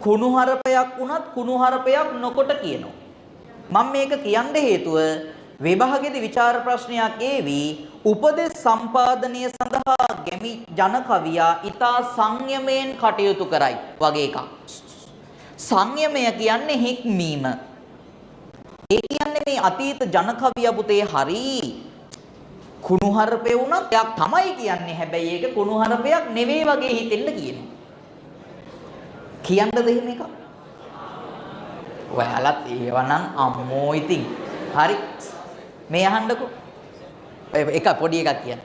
කුණුහරුපයක් වුණත් කුණුහරුපයක් නොකොට කියනවා. මම මේක කියන්න හේතුව විභාගෙදි විචාර ප්‍රශ්නයක් ඒවි උපදෙස් සම්පාදනය සඳහා ගැමි ජන කවියා ඊතා සංයමයෙන් කටයුතු කරයි වගේ එකක්. සංයමය කියන්නේ හික්මීම. ඒ කියන්නේ මේ අතීත ජන කවියා පුතේ හරි කුණුහරුපේ වුණත් එයක් තමයි කියන්නේ. හැබැයි ඒක කුණුහරුපයක් නෙවෙයි වගේ හිතෙන්න කියනවා. කියන්නද එහෙම එකක්? ඔයාලත් ඒවනම් අම්මෝ ඉතින්. හරි. මේ අහන්නකෝ. එක පොඩි එකක් කියන්න.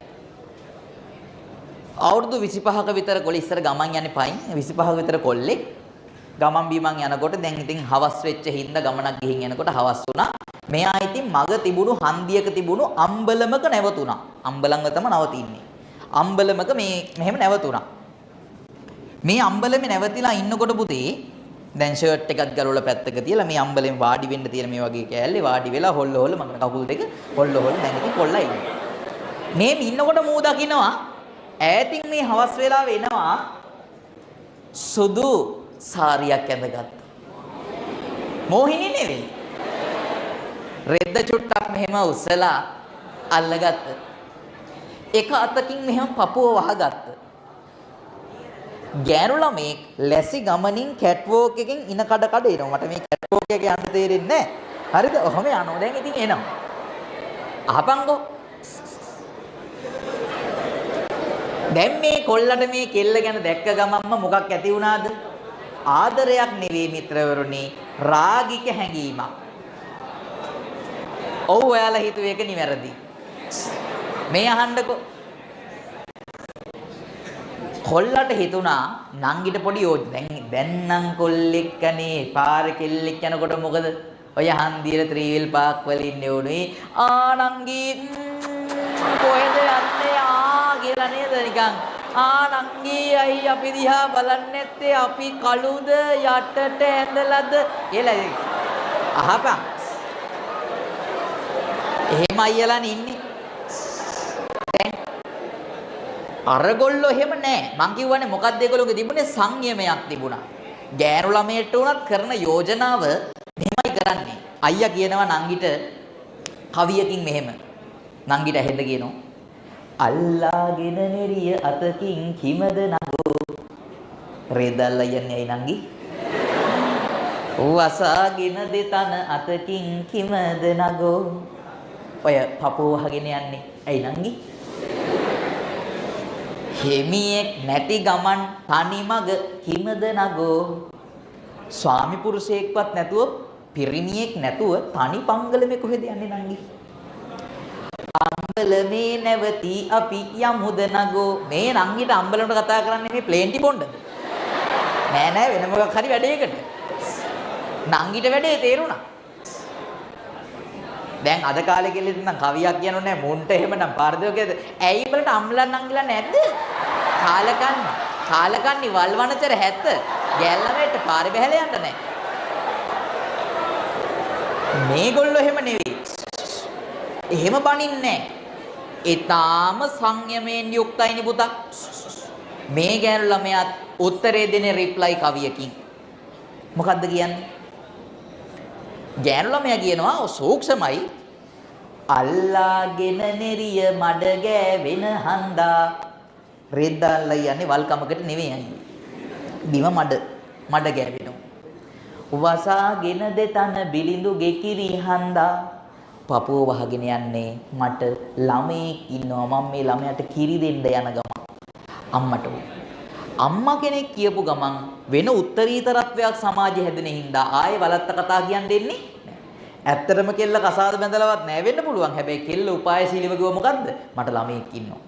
අවුරුදු 25ක විතර කොල්ල ඉස්සර ගමන් යන්නේ පයින් 25ක විතර කොල්ලෙක් ගමන් බිමන් යනකොට දැන් ඉතින් හවස් වෙච්ච හින්දා ගමනක් ගිහින් යනකොට හවස් වුණා. මෙයා ඉතින් මග තිබුණු හන්දියක තිබුණු අම්බලමක නැවතුණා. අම්බලංග තමයි නවතින්නේ. අම්බලමක මේ මෙහෙම නැවතුණා. මේ අම්බලමේ නැවතිලා ඉන්නකොට පුතේ දැන් ෂර්ට් එකක් ගලවලා පැත්තක තියලා මේ අම්බලෙන් වාඩි වෙන්න තියෙන මේ වගේ කෑල්ලේ වාඩි වෙලා හොල්ල මගේ කකුල් දෙක හොල්ල දැන් ඉතින් කොල්ලා ඉන්නේ. මේ ඉන්නකොට මූ දකින්නවා ඈතින් මේ හවස් වෙලා වෙනවා සුදු සාරියක් ඇඳගත්තා. මොහිනී නෙවෙයි. රෙද්ද චුට්ටක් මෙහෙම උස්සලා අල්ලගත්ත. එක අතකින් මෙහෙම පපුව වහගත්ත. ගෑනු ළමෙක් ලැසි ගමනින් කැට්වෝක් එකකින් ඉන කඩ එනවා. මට මේ කැට්වෝක් එක යන්න තේරෙන්නේ නැහැ. හරිද? ඔහම යනවා. දැන් ඉතින් එනවා. අහපන්කෝ. දැන් මේ කොල්ලට මේ කෙල්ල ගැන දැක්ක ගමන්ම මොකක් ඇති වුණාද? ආදරයක් නෙවෙයි මිත්‍රවරුනි, රාගික හැඟීමක්. ඔව් ඔයාලා හිතුවේ ඒක නිවැරදි. මේ අහන්නකෝ. කොල්ලට හිතුණා නංගිට පොඩි දැන් නම් කොල්ලෙක් කනේ පාරේ කෙල්ලෙක් යනකොට මොකද ඔය හන්දියේ ත්‍රිවිල් පාක් වල ඉන්නේ උනේ නංගි කොහෙද යන්නේ කියලා නේද නිකන් නංගි අයි අපි දිහා බලන්නේ නැත්තේ අපි කළුද යටට ඇඳලාද කියලා අහපන් එහෙම අයියලා ඉන්නේ අරගොල්ලෝ එහෙම නෑ. මං කියවනේ මොකක්ද ඒගොල්ලෝගේ තිබුණේ සංයමයක් තිබුණා. ගෑනු ළමයට උනත් කරන යෝජනාව මෙහෙමයි කරන්නේ. අයියා කියනවා නංගිට කවියකින් මෙහෙම. නංගිට ඇහෙන්න කියනවා. අල්ලාගෙන නෙරිය අතකින් කිමද නගෝ. රේදල්ලා යන්නේ ඇයි නංගි? වසාගෙන දෙතන අතකින් කිමද නගෝ. ඔය පපුව වහගෙන යන්නේ ඇයි නංගි? හිමියෙක් නැති ගමන් තනි මග කිමද නගෝ. ස්වාමි පුරුෂයෙක්වත් නැතුව පිරිමියෙක් නැතුව තනි පංගලමේ කොහෙද යන්නේ නංගි? අම්බලමේ නැවති අපි යමුද නගෝ. මේ නංගිට අම්බලමට කතා කරන්නේ මේ ප්ලේන්ටි බොණ්ඩද? නෑ වෙන මොකක් හරි වැඩේකට. නංගිට වැඩේ තේරුණා. දැන් අද කාලේ කෙල්ලෙක් නම් කවියක් කියනෝ නෑ මුන්ට එහෙමනම් පාරදෝකේද ඇයි බලට අම්ලන් නංගිලා නැද්ද කාලකන්ණි වල්වනචර 70 ගැල්ලමෙට පාරේ බහැලා යන්න නෑ මේගොල්ලෝ එහෙම නෙවෙයි එහෙම බනින්නේ නෑ ඊටාම සංයමයෙන් යුක්තයිනි පුතා මේ ගෑනු ළමයාත් උත්තරේ දෙන්නේ රිප්ලයි කවියකින් මොකද්ද කියන්නේ ගෑනු ළමයා කියනවා සූක්ෂමයි අල්ලාගෙන නෙරිය මඩ ගෑවෙන හන්දා රෙද්දල්ලා යන්නේ වල්කමකට නෙවෙයි අයියේ බිම මඩ ගෑවෙනවා වසාගෙන දෙතන බිලිඳු ගෙකිරි හන්දා පපුව වහගෙන යන්නේ මට ළමෙක් ඉන්නවා මම මේ ළමයාට කිරි දෙන්න යන ගමන් අම්මට අම්මා කෙනෙක් කියපු ගමන් වෙන උත්තරීතරත්වයක් සමාජයේ හැදෙන හින්දා ආයේ වලත්ත කතා කියන්න දෙන්නේ ඇත්තටම කෙල්ල කසාද බැඳලවත් නැහැ වෙන්න පුළුවන් හැබැයි කෙල්ල උපායශීලීව කිව්ව මොකද්ද මට ළමෙක් ඉන්නවා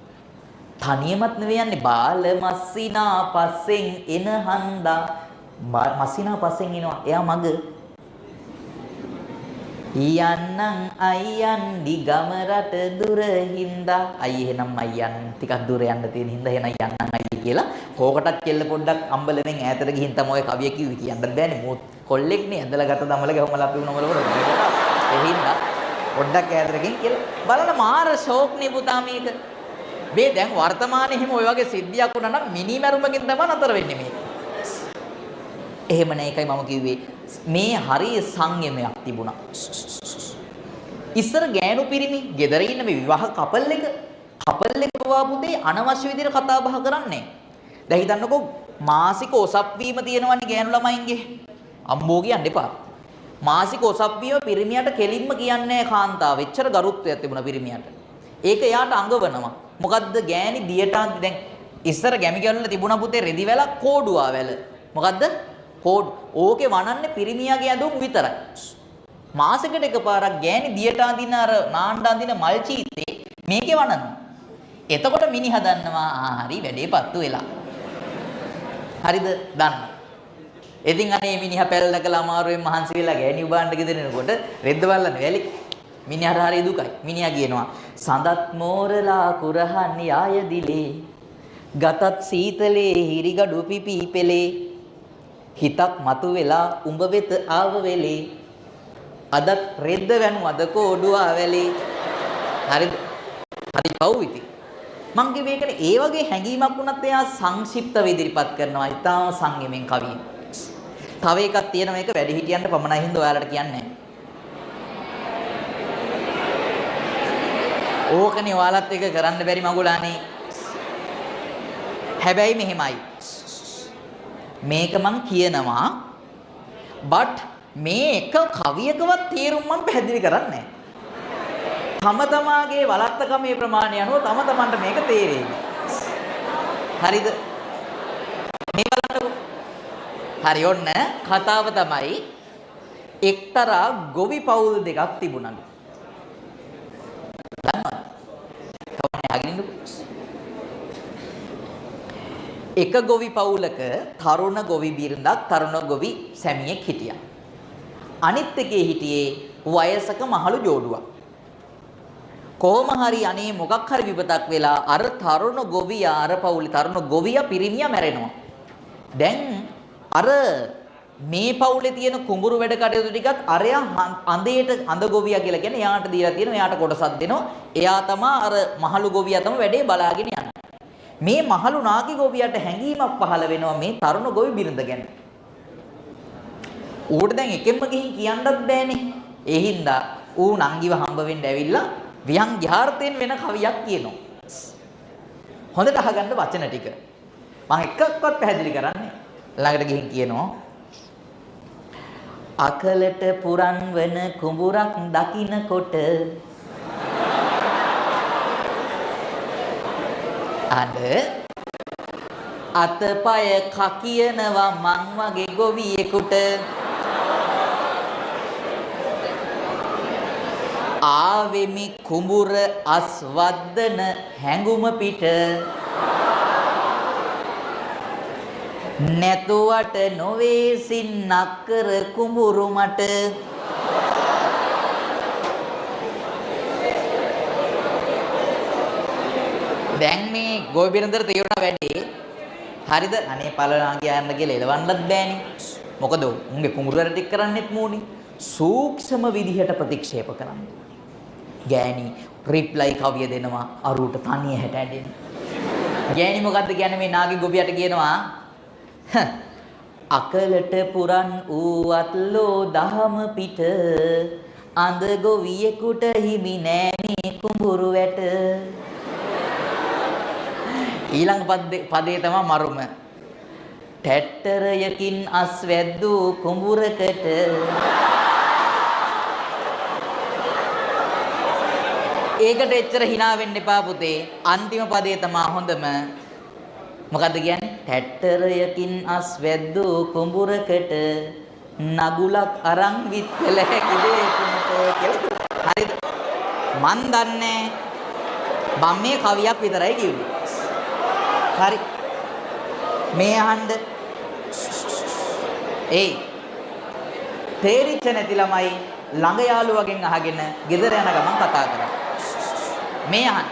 තනියමත් නෙවෙයි යන්නේ බාල මස්සිනා පස්සෙන් එන හන්දා මස්සිනා පස්සෙන් එනවා එයා මග යන්නම් අයියන් දිගම රට දුර හින්දා අයි එහෙනම් අයියන් ටිකක් දුර යන්න තියෙන හින්දා එහෙනම් යන්නම් අයිය කියලා කෝකටත් කෙල්ල පොඩ්ඩක් අම්බලෙන් ඈතට ගිහින් තමයි ඔය කවිය කිව්වේ කියන්න බෑනේ මොත් කොල්ලෙක් නේ ඇදලා ගත්ත දමල ගහමල අපි උනමල වල ඒ හින්දා පොඩ්ඩක් ඈතට ගිහින් කියලා බලන්න මාර ෂෝක් නේ පුතා මේක මේ දැන් වර්තමානයේ හිම ඔය වගේ සිද්ධියක් වුණා නම් මිනිමැරුමකින් තමයි නතර වෙන්නේ මේ එහෙම නෑ ඒකයි මම කිව්වේ. මේ හරිය සංයමයක් තිබුණා. ඉස්සර ගෑනු පිරිමි ගෙදර ඉන්න මේ විවාහ කපල් එක පුතේ අනවශ්‍ය විදිහට කතා බහ කරන්නේ. දැන් හිතන්නකෝ මාසික ඔසප්වීම තියෙනවනේ ගෑනු ළමයින්ගේ. අම්මෝ කියන්න එපා. මාසික ඔසප්වීම පිරිමියට කෙලින්ම කියන්නේ කාන්තාව. එච්චර ගරුත්වයක් තිබුණා පිරිමියට. ඒක එයාට අඟවනවා. මොකද්ද ගෑණි දියටාන්ති දැන් ඉස්සර ගැමි ගැවුල තිබුණා පුතේ රෙදි වැල කෝඩුවා වැල. මොකද්ද? ඕකේ වනන්නේ පිරිමියාගේ ඇඳුම් විතරයි. මාසෙකට එකපාරක් ගෑණි දියට අඳින අර නාන්න අඳින මල් චීතේ මේකේ වනනවා. එතකොට මිනිහා දන්නවා හරි වැඩේ පත්තු වෙලා. හරිද? දන්න. ඉතින් අනේ මිනිහා පැල්ලකලා අමාරුවෙන් මහන්සි වෙලා ගෑණි උබාන්න ගෙදරනකොට රෙද්ද බල්ලන්නේ වැලි. මිනිහාට හරි දුකයි. මිනිහා කියනවා සඳත් මෝරලා කුරහන් යාය දිලේ ගතත් සීතලේ හිරිගඩු පිපිපෙලේ හිතක් මතු වෙලා උඹ වෙත ආව වෙලේ අදත් රෙද්ද වැනු අද කෝඩුව ආවැලේ. හරිද? හරි පව්විති. මං කිව්වේ ඒකනේ ඒ වගේ හැඟීමක් වුණත් එයා සංක්ෂිප්තව ඉදිරිපත් කරනවා. ඉතාම සංයමෙන් කවිය. තව එකක් තියෙනවා මේක වැඩි හිටියන්ට පමණයි හින්දා ඔයාලට කියන්නේ. ඕකනේ ඔයාලත් එක කරන්න බැරි මගුලානේ. හැබැයි මෙහෙමයි. මේක මං කියනවා but මේ එක කවියකවත් තේරුම් මම පැහැදිලි කරන්නේ නැහැ. තම තමාගේ වලත්තකමේ ප්‍රමාණය අනුව තම තමන්ට මේක තේරෙයි. හරිද? මේ බලන්නකෝ. හරි ඔන්න කතාව තමයි එක්තරා ගොවි පවුල් දෙකක් තිබුණලු. දන්නවද? කවුරුනේ අගින්නු? එක ගොවි පවුලක තරුණ ගොවි බිරිඳක් තරුණ ගොවි සැමියෙක් හිටියා. අනිත් එකේ හිටියේ වයසක මහලු ජෝඩුවක්. කොහොම හරි අනේ මොකක් හරි විපතක් වෙලා අර තරුණ ගොවියා අර පවුලේ තරුණ ගොවියා පිරිමියා මැරෙනවා. දැන් අර මේ පවුලේ තියෙන කුඹුරු වැඩ කටයුතු ටිකත් අරයා අඳ ගොවියා කියලා කියන්නේ එයාට දීලා තියෙනවා. එයාට කොටසක් දෙනවා. එයා තමයි අර මහලු ගොවියා තමයි වැඩේ බලාගෙන යන්නේ. මේ මහලු නාකි ගොවියට හැඟීමක් පහළ වෙනවා මේ තරුණ ගොවි බිරිඳ ගැන. ඌට දැන් එකෙන්ම ගිහින් කියන්නත් බෑනේ. ඒ හින්දා ඌ නංගිව හම්බ වෙන්න ඇවිල්ලා ව්‍යංග්‍යාර්ථයෙන් වෙන කවියක් කියනවා. හොඳට අහගන්න වචන ටික. මම එකක්වත් පැහැදිලි කරන්නේ. ළඟට ගිහින් කියනවා අකලට පුරන් වන කුඹුරක් දකින්නකොට අද අතපය කකියනවා මං වගේ ගොවියෙකුට ආවෙමි කුඹුර අස්වද්දන හැඟුම පිට නැතුවට නොවේ සින්නක් කර කුඹුරු මට දැන් මේ ගොවි බිරිඳට තේරුණා වැඩේ. හරිද? අනේ පළනාගියා යන්න කියලා එලවන්නත් බෑනේ. මොකද උන්ගේ කුඹුරු වැඩ ටික කරන්නෙත් මූණේ. සූක්ෂම විදිහට ප්‍රතික්ෂේප කරන්න. ගෑණි රිප්ලයි කවිය දෙනවා අරුවට තනිය හැට ඇදෙන. ගෑණි මොකද්ද කියන්නේ මේ නාගි ගොවියට කියනවා අකලට පුරන් ඌවත් ලෝ දහම පිට අඳ ගොවියෙකුට හිමි නෑ මේ කුඹුරු වැට. ඊළඟ පදේ තමයි මරුම. ටැට්ටරයකින් අස් වැද්දූ කුඹුරකට ඒකට එච්චර hina වෙන්න එපා පුතේ. අන්තිම පදේ තමයි හොඳම. මොකද්ද කියන්නේ? ටැට්ටරයකින් අස් වැද්දූ කුඹුරකට නගුලක් අරන් විත්කල හැකිලේ කුමකෝ කියලා. හරිද? මන් දන්නේ මම මේ කවියක් විතරයි කිව්වේ. හරි. මේ අහන්න. ඒයි. තේරිච්ච නැති ළමයි ළඟ යාළුවගෙන් අහගෙන ගෙදර යන ගමන් කතා කරා. මේ අහන්න.